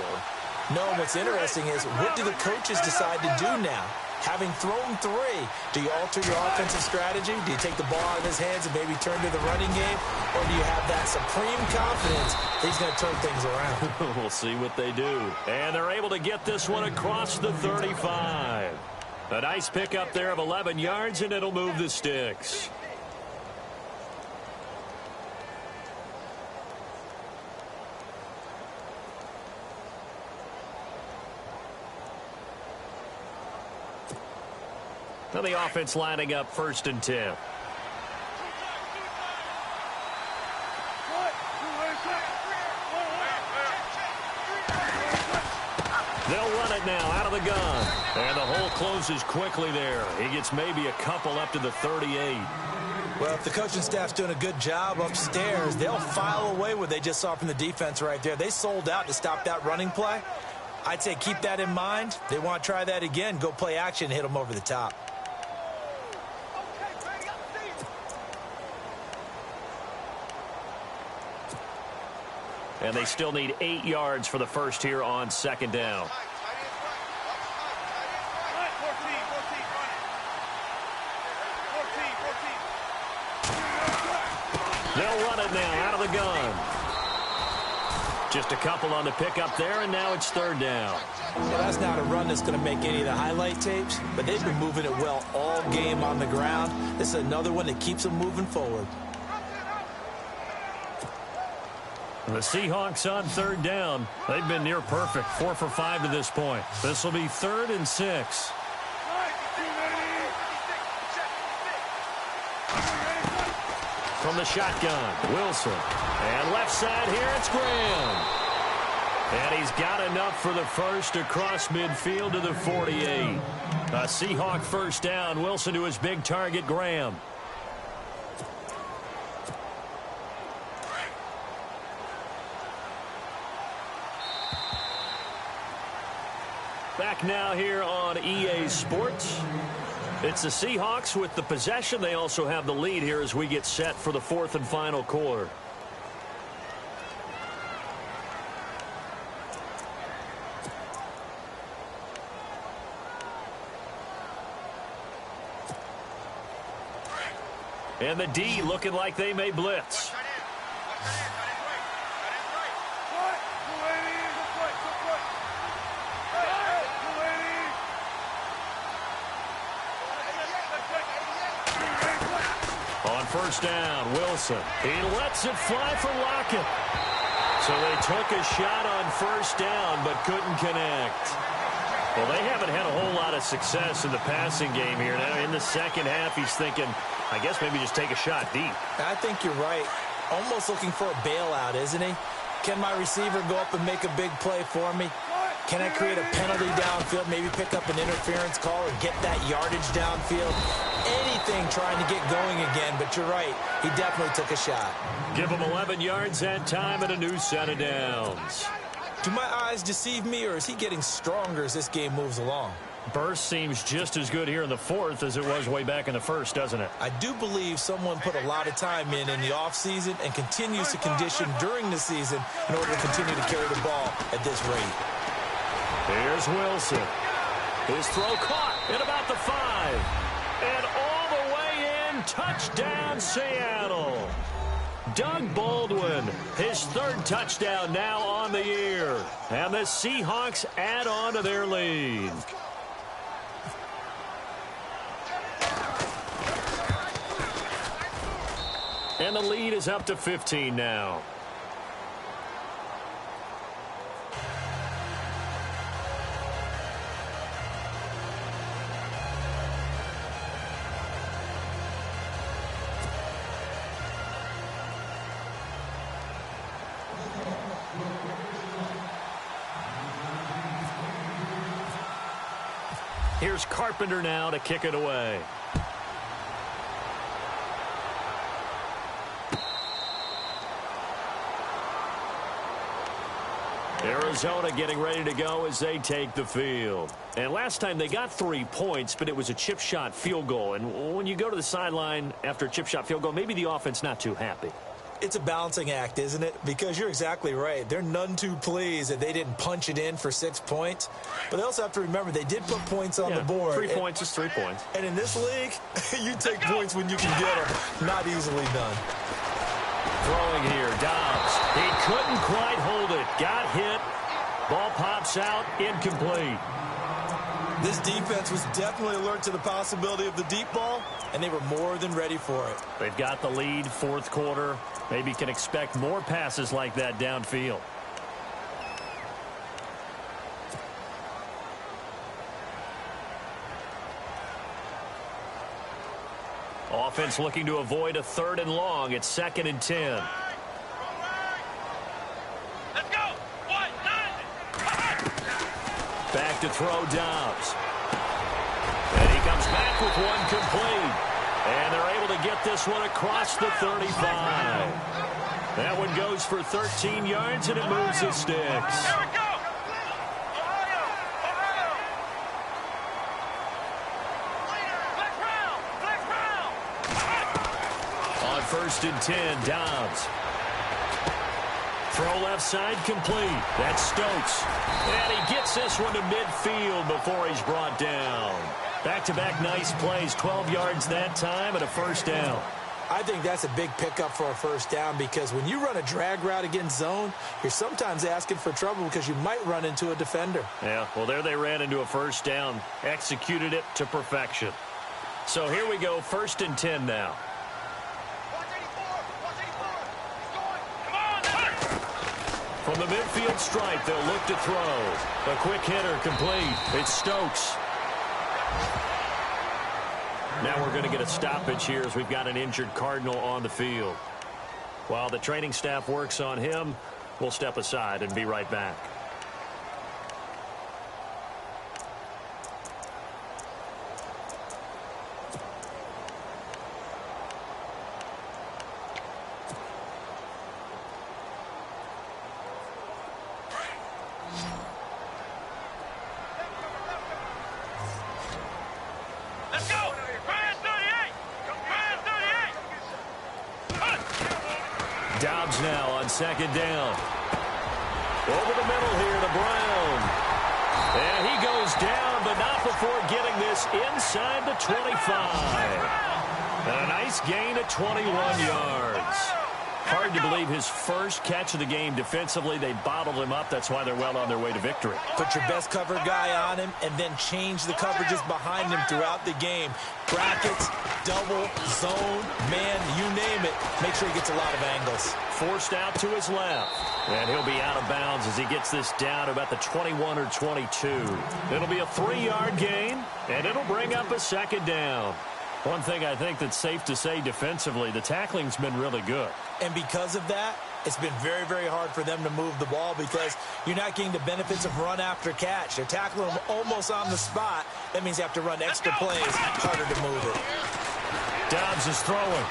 No, what's interesting is what do the coaches decide to do now? Having thrown 3, do you alter your offensive strategy? Do you take the ball out of his hands and maybe turn to the running game? Or do you have that supreme confidence that he's going to turn things around? We'll see what they do. And they're able to get this one across the 35. A nice pickup there of 11 yards, and it'll move the sticks. Now the offense lining up 1st and 10. They'll run it now out of the gun. And the hole closes quickly there. He gets maybe a couple up to the 38. Well, if the coaching staff's doing a good job upstairs, they'll file away what they just saw from the defense right there. They sold out to stop that running play. I'd say keep that in mind. They want to try that again. Go play action, hit them over the top. And they still need 8 yards for the first here on 2nd down. They'll run it now out of the gun. Just a couple on the pickup there, and now it's 3rd down. Well, that's not a run that's going to make any of the highlight tapes, but they've been moving it well all game on the ground. This is another one that keeps them moving forward. The Seahawks on 3rd down. They've been near perfect, 4 for 5 to this point. This will be 3rd and 6. From the shotgun, Wilson. And left side here, it's Graham. And he's got enough for the first across midfield to the 48. A Seahawk 1st down. Wilson to his big target, Graham. Back now here on EA Sports. It's the Seahawks with the possession. They also have the lead here as we get set for the 4th and final quarter. And the D looking like they may blitz. On 1st down, Wilson. He lets it fly for Lockett. So they took a shot on 1st down but couldn't connect. Well, they haven't had a whole lot of success in the passing game here. Now in the second half, he's thinking, I guess maybe just take a shot deep. I think you're right. Almost looking for a bailout, isn't he? Can my receiver go up and make a big play for me? Can I create a penalty downfield, maybe pick up an interference call or get that yardage downfield? Anything trying to get going again, but you're right. He definitely took a shot. Give him 11 yards that time and a new set of downs. Do my eyes deceive me, or is he getting stronger as this game moves along? Burst seems just as good here in the 4th as it was way back in the 1st, doesn't it? I do believe someone put a lot of time in the offseason and continues to condition during the season in order to continue to carry the ball at this rate. Here's Wilson. His throw caught at about the 5. touchdown, Seattle. Doug Baldwin, his third touchdown now on the year. And the Seahawks add on to their lead. And the lead is up to 15 now. Here's Carpenter now to kick it away. Arizona getting ready to go as they take the field. And last time they got 3 points, but it was a chip shot field goal. And when you go to the sideline after a chip shot field goal, maybe the offense not too happy. It's a balancing act, isn't it? Because you're exactly right. They're none too pleased that they didn't punch it in for 6 points. But they also have to remember they did put points on the board. 3 points is 3 points. And in this league, you take points when you can get them. Not easily done. Throwing here, Dobbs. He couldn't quite hold it. Got hit. Ball pops out, incomplete. This defense was definitely alert to the possibility of the deep ball, and they were more than ready for it. They've got the lead, fourth quarter. Maybe can expect more passes like that downfield. Offense looking to avoid a 3rd and long. It's 2nd and 10. Let's go. 1, 9. Back to throw, Dobbs. And he comes back with one complete. And they're able to get this one across the 35. That one goes for 13 yards, and it moves the sticks. Here we go. Ohio. Flex round. On 1st and 10, Dobbs. Throw left side complete. That's Stokes. And he gets this one to midfield before he's brought down. Back-to-back nice plays. 12 yards that time and a first down. I think that's a big pickup for a first down because when you run a drag route against zone, you're sometimes asking for trouble because you might run into a defender. Yeah, well, there they ran into a first down. Executed it to perfection. So here we go, 1st and 10 now. 184. He's going. Come on. From the midfield stripe, they'll look to throw. A quick hitter complete. It's Stokes. Now we're going to get a stoppage here as we've got an injured Cardinal on the field. While the training staff works on him, we'll step aside and be right back. Let's go. Brand 38. Brand 38. Dobbs now on 2nd down. Over the middle here to Brown. And he goes down, but not before getting this inside the 25. And a nice gain of 21 yards. Hard to believe his first catch of the game defensively. They bottled him up. That's why they're well on their way to victory. Put your best cover guy on him and then change the coverages behind him throughout the game. Brackets, double, zone, man, you name it. Make sure he gets a lot of angles. Forced out to his left. And he'll be out of bounds as he gets this down to about the 21 or 22. It'll be a 3-yard gain, and it'll bring up a 2nd down. One thing I think that's safe to say defensively, the tackling's been really good. And because of that, it's been very, very hard for them to move the ball because you're not getting the benefits of run after catch. They're tackling them almost on the spot. That means you have to run extra plays, harder to move it. Dobbs is throwing.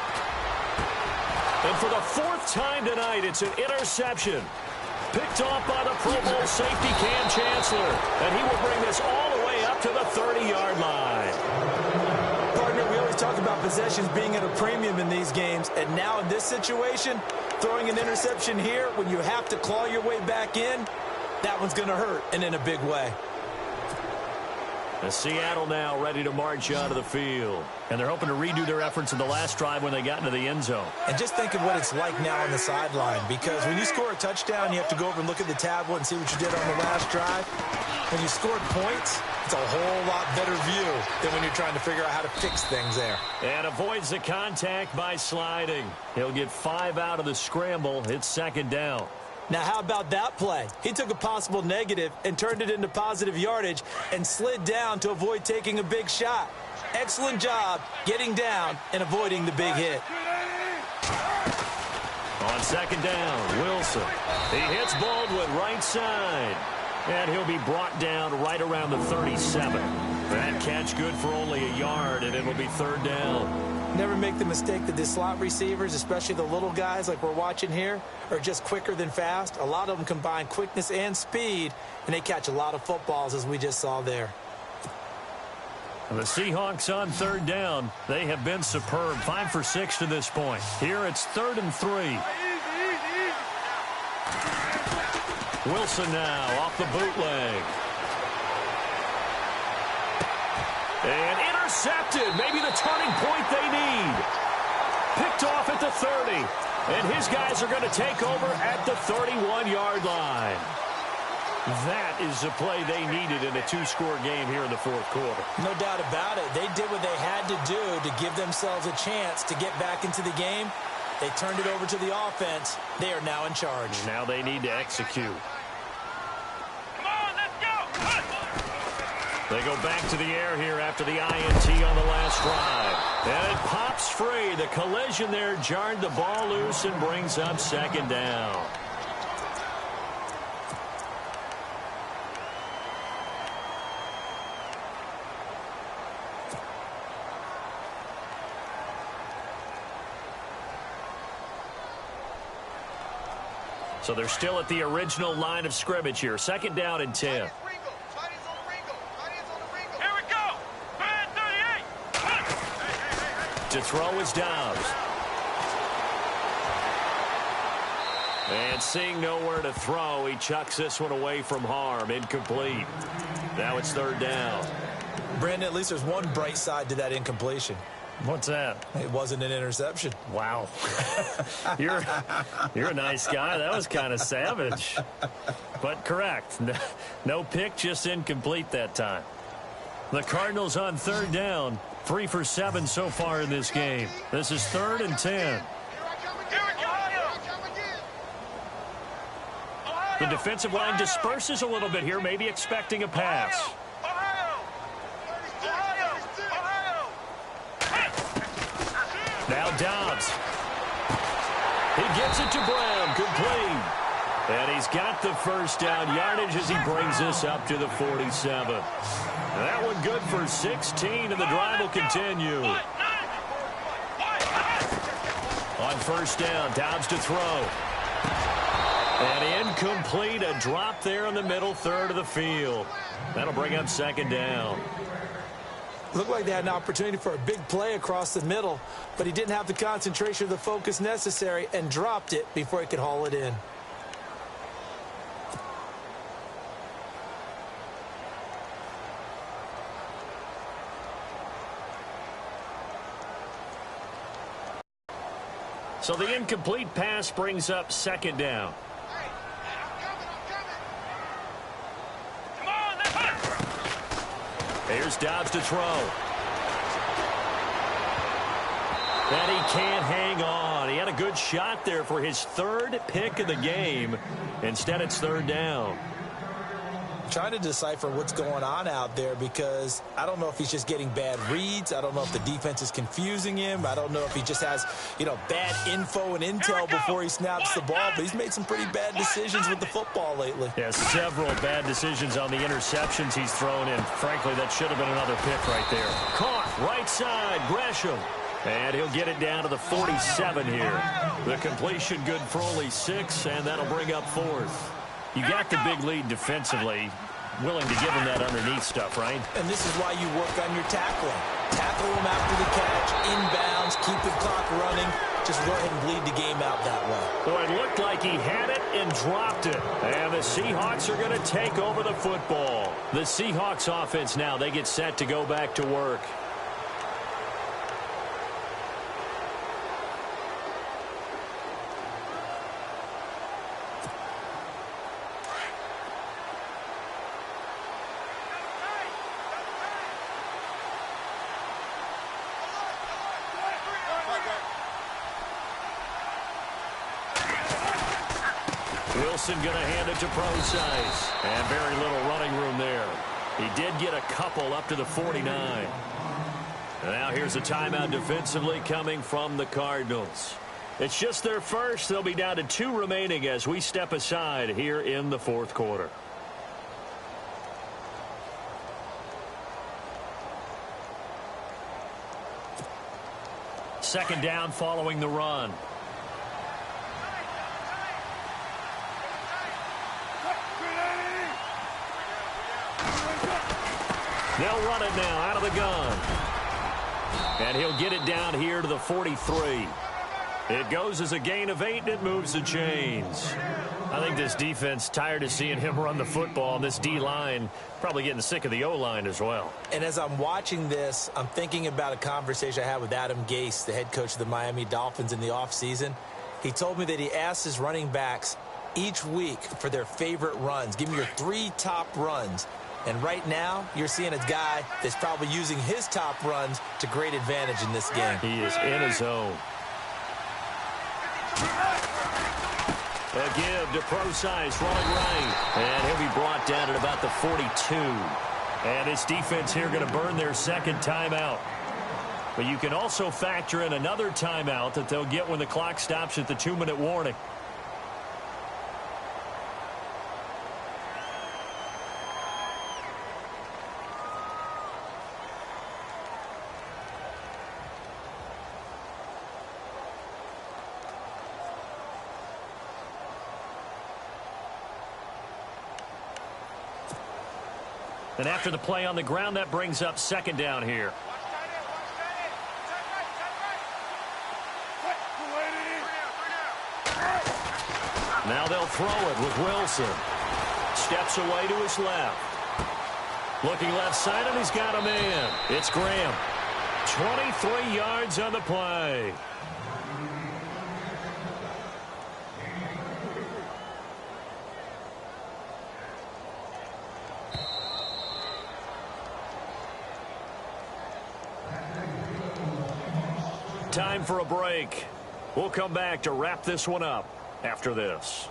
And for the 4th time tonight, it's an interception. Picked off by the Pro Bowl safety Cam Chancellor. And he will bring this all the way up to the 30-yard line. We always talk about possessions being at a premium in these games, and now in this situation, throwing an interception here when you have to claw your way back in, that one's going to hurt, and in a big way. Seattle now ready to march out of the field. And they're hoping to redo their efforts in the last drive when they got into the end zone. And just think of what it's like now on the sideline, because when you score a touchdown, you have to go over and look at the tablet and see what you did on the last drive. When you scored points, it's a whole lot better view than when you're trying to figure out how to fix things there. And avoids the contact by sliding. He'll get 5 out of the scramble. It's second down. Now, how about that play? He took a possible negative and turned it into positive yardage and slid down to avoid taking a big shot. Excellent job getting down and avoiding the big hit. On second down, Wilson. He hits Baldwin right side. And he'll be brought down right around the 37. That catch good for only a yard, and it'll be third down. Never make the mistake that the slot receivers, especially the little guys like we're watching here, are just quicker than fast. A lot of them combine quickness and speed, and they catch a lot of footballs, as we just saw there. The Seahawks on third down. They have been superb. 5 for 6 to this point. Here it's 3rd and 3. Wilson now off the bootleg. And intercepted. Maybe the turning point they need. Picked off at the 30. And his guys are going to take over at the 31-yard line. That is the play they needed in a 2-score game here in the fourth quarter. No doubt about it. They did what they had to do to give themselves a chance to get back into the game. They turned it over to the offense. They are now in charge. Now they need to execute. They go back to the air here after the INT on the last drive. And it pops free. The collision there jarred the ball loose and brings up second down. So they're still at the original line of scrimmage here. Second down and 10. To throw is Dobbs. And seeing nowhere to throw, he chucks this one away from harm. Incomplete. Now it's third down. Brandon, at least there's one bright side to that incompletion. What's that? It wasn't an interception. Wow. You're a nice guy. That was kind of savage. But correct. No pick, just incomplete that time. The Cardinals on third down. 3 for 7 so far in this game. This is 3rd and 10. The defensive line disperses a little bit here, maybe expecting a pass. Now Dobbs. He gets it to Brown, complete. And he's got the first down yardage as he brings this up to the 47. That one good for 16, and the drive will continue. On first down, Dobbs to throw. And incomplete, a drop there in the middle third of the field. That'll bring up second down. Looked like they had an opportunity for a big play across the middle, but he didn't have the concentration or the focus necessary and dropped it before he could haul it in. So the incomplete pass brings up second down. Here's Dobbs to throw. And he can't hang on. He had a good shot there for his 3rd pick of the game. Instead, it's third down. Trying to decipher what's going on out there, because I don't know if he's just getting bad reads. I don't know if the defense is confusing him. I don't know if he just has, bad info and intel before he snaps the ball. But he's made some pretty bad decisions with the football lately. Yeah, several bad decisions on the interceptions he's thrown in. Frankly, that should have been another pick right there. Caught, right side, Gresham. And he'll get it down to the 47 here. The completion good for only 6, and that'll bring up 4th. You got the big lead defensively, willing to give him that underneath stuff, right? And this is why you work on your tackling. Tackle him after the catch, inbounds, keep the clock running. just let him bleed the game out that way. Well, it looked like he had it and dropped it. And the Seahawks are going to take over the football. The Seahawks offense now, they get set to go back to work. Wilson going to hand it to Procise. And very little running room there. He did get a couple up to the 49. And now here's a timeout defensively coming from the Cardinals. It's just their first. They'll be down to 2 remaining as we step aside here in the fourth quarter. Second down following the run. They'll run it now out of the gun. And he'll get it down here to the 43. It goes as a gain of 8, and it moves the chains. I think this defense tired of seeing him run the football, and this D-line probably getting sick of the O-line as well. And as I'm watching this, I'm thinking about a conversation I had with Adam Gase, the head coach of the Miami Dolphins in the offseason. He told me that he asked his running backs each week for their favorite runs. Give me your 3 top runs. And right now, you're seeing a guy that's probably using his top runs to great advantage in this game. He is in his zone. A give to Procise running right. And he'll be brought down at about the 42. And this defense here going to burn their second timeout. But you can also factor in another timeout that they'll get when the clock stops at the 2-minute warning. And after the play on the ground, that brings up second down here. Now they'll throw it with Wilson. Steps away to his left. Looking left side, and he's got a man. It's Graham. 23 yards on the play. Time for a break. We'll come back to wrap this one up after this.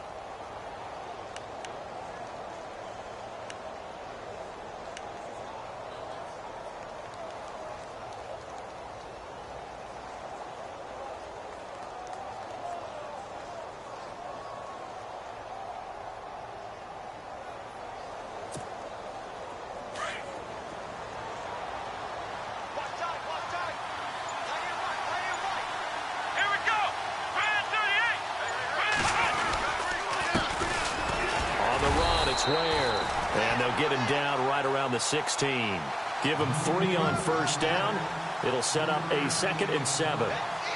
And they'll get him down right around the 16. Give him 3 on first down. It'll set up a 2nd and 7.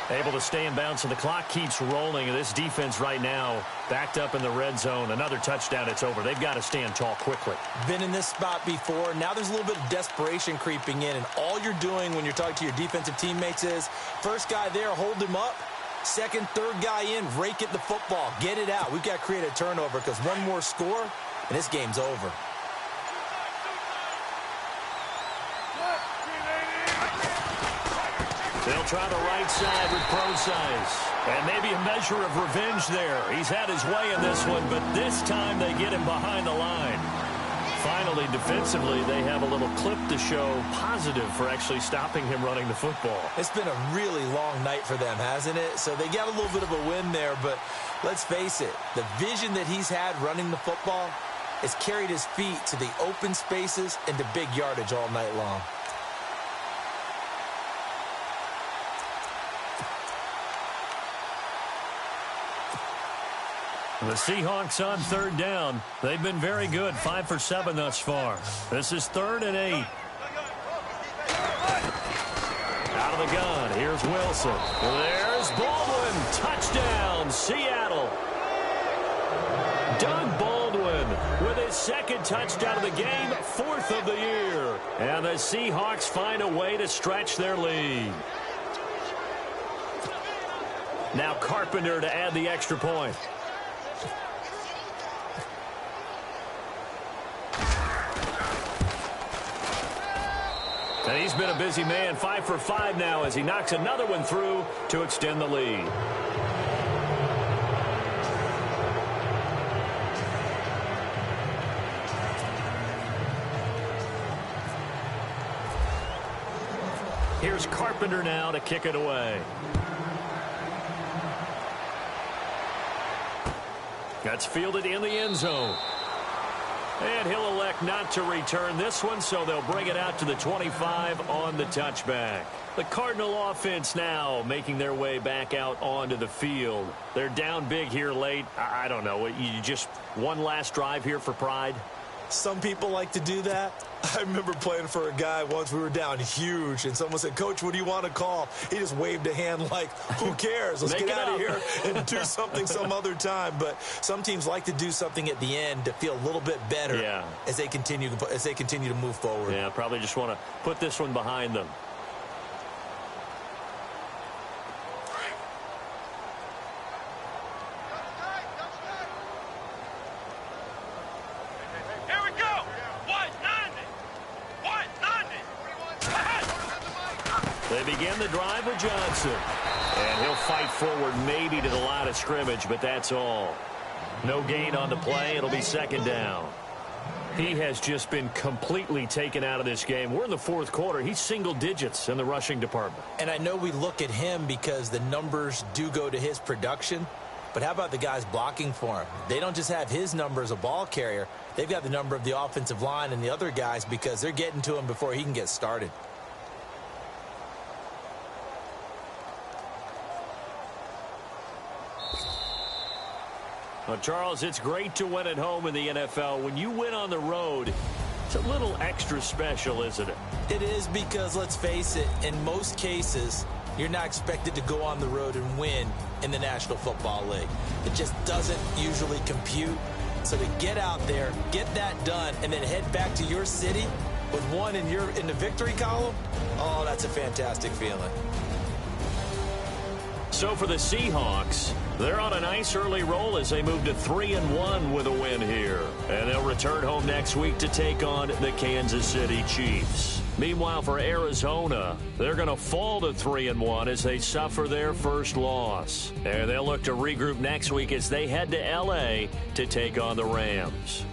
Able to stay in bounds, and the clock keeps rolling. This defense right now backed up in the red zone. Another touchdown, it's over. They've got to stand tall quickly. Been in this spot before. Now there's a little bit of desperation creeping in, and all you're doing when you're talking to your defensive teammates is first guy there, hold him up. Second, third guy in, rake at the football. Get it out. We've got to create a turnover because one more score, and this game's over. They'll try the right side with Procise. And maybe a measure of revenge there. He's had his way in this one, but this time they get him behind the line. Finally, defensively, they have a little clip to show positive for actually stopping him running the football. It's been a really long night for them, hasn't it? So they got a little bit of a win there, but let's face it, the vision that he's had running the football has carried his feet to the open spaces and to big yardage all night long. The Seahawks on third down. They've been very good, 5 for 7 thus far. This is 3rd and 8. Out of the gun. Here's Wilson. There's Baldwin. Touchdown, Seattle. Doug Baldwin with his second touchdown of the game, 4th of the year. And the Seahawks find a way to stretch their lead. Now Carpenter to add the extra point. And he's been a busy man, 5 for 5 now as he knocks another one through to extend the lead. Here's Carpenter now to kick it away. That's fielded in the end zone. And he'll elect not to return this one, so they'll bring it out to the 25 on the touchback. The Cardinal offense now making their way back out onto the field. They're down big here late. I don't know. You just one last drive here for pride? Some people like to do that. I remember playing for a guy once. We were down huge, and someone said, "Coach, what do you want to call?" He just waved a hand like, who cares? Let's get out of here and do something some other time. But some teams like to do something at the end to feel a little bit better as they continue to move forward. Yeah, probably just want to put this one behind them. They begin the drive with Johnson. And he'll fight forward maybe to the line of scrimmage, but that's all. No gain on the play. It'll be second down. He has just been completely taken out of this game. We're in the 4th quarter. He's single digits in the rushing department. And I know we look at him because the numbers do go to his production. But how about the guys blocking for him? They don't just have his number as a ball carrier. They've got the number of the offensive line and the other guys because they're getting to him before he can get started. Well, Charles, it's great to win at home in the NFL. When you win on the road, it's a little extra special, isn't it? It is because, let's face it, in most cases, you're not expected to go on the road and win in the National Football League. It just doesn't usually compute. So to get out there, get that done, and then head back to your city with one in the victory column, oh, that's a fantastic feeling. So for the Seahawks, they're on a nice early roll as they move to 3-1 with a win here. And they'll return home next week to take on the Kansas City Chiefs. Meanwhile, for Arizona, they're going to fall to 3-1 as they suffer their first loss. And they'll look to regroup next week as they head to L.A. to take on the Rams.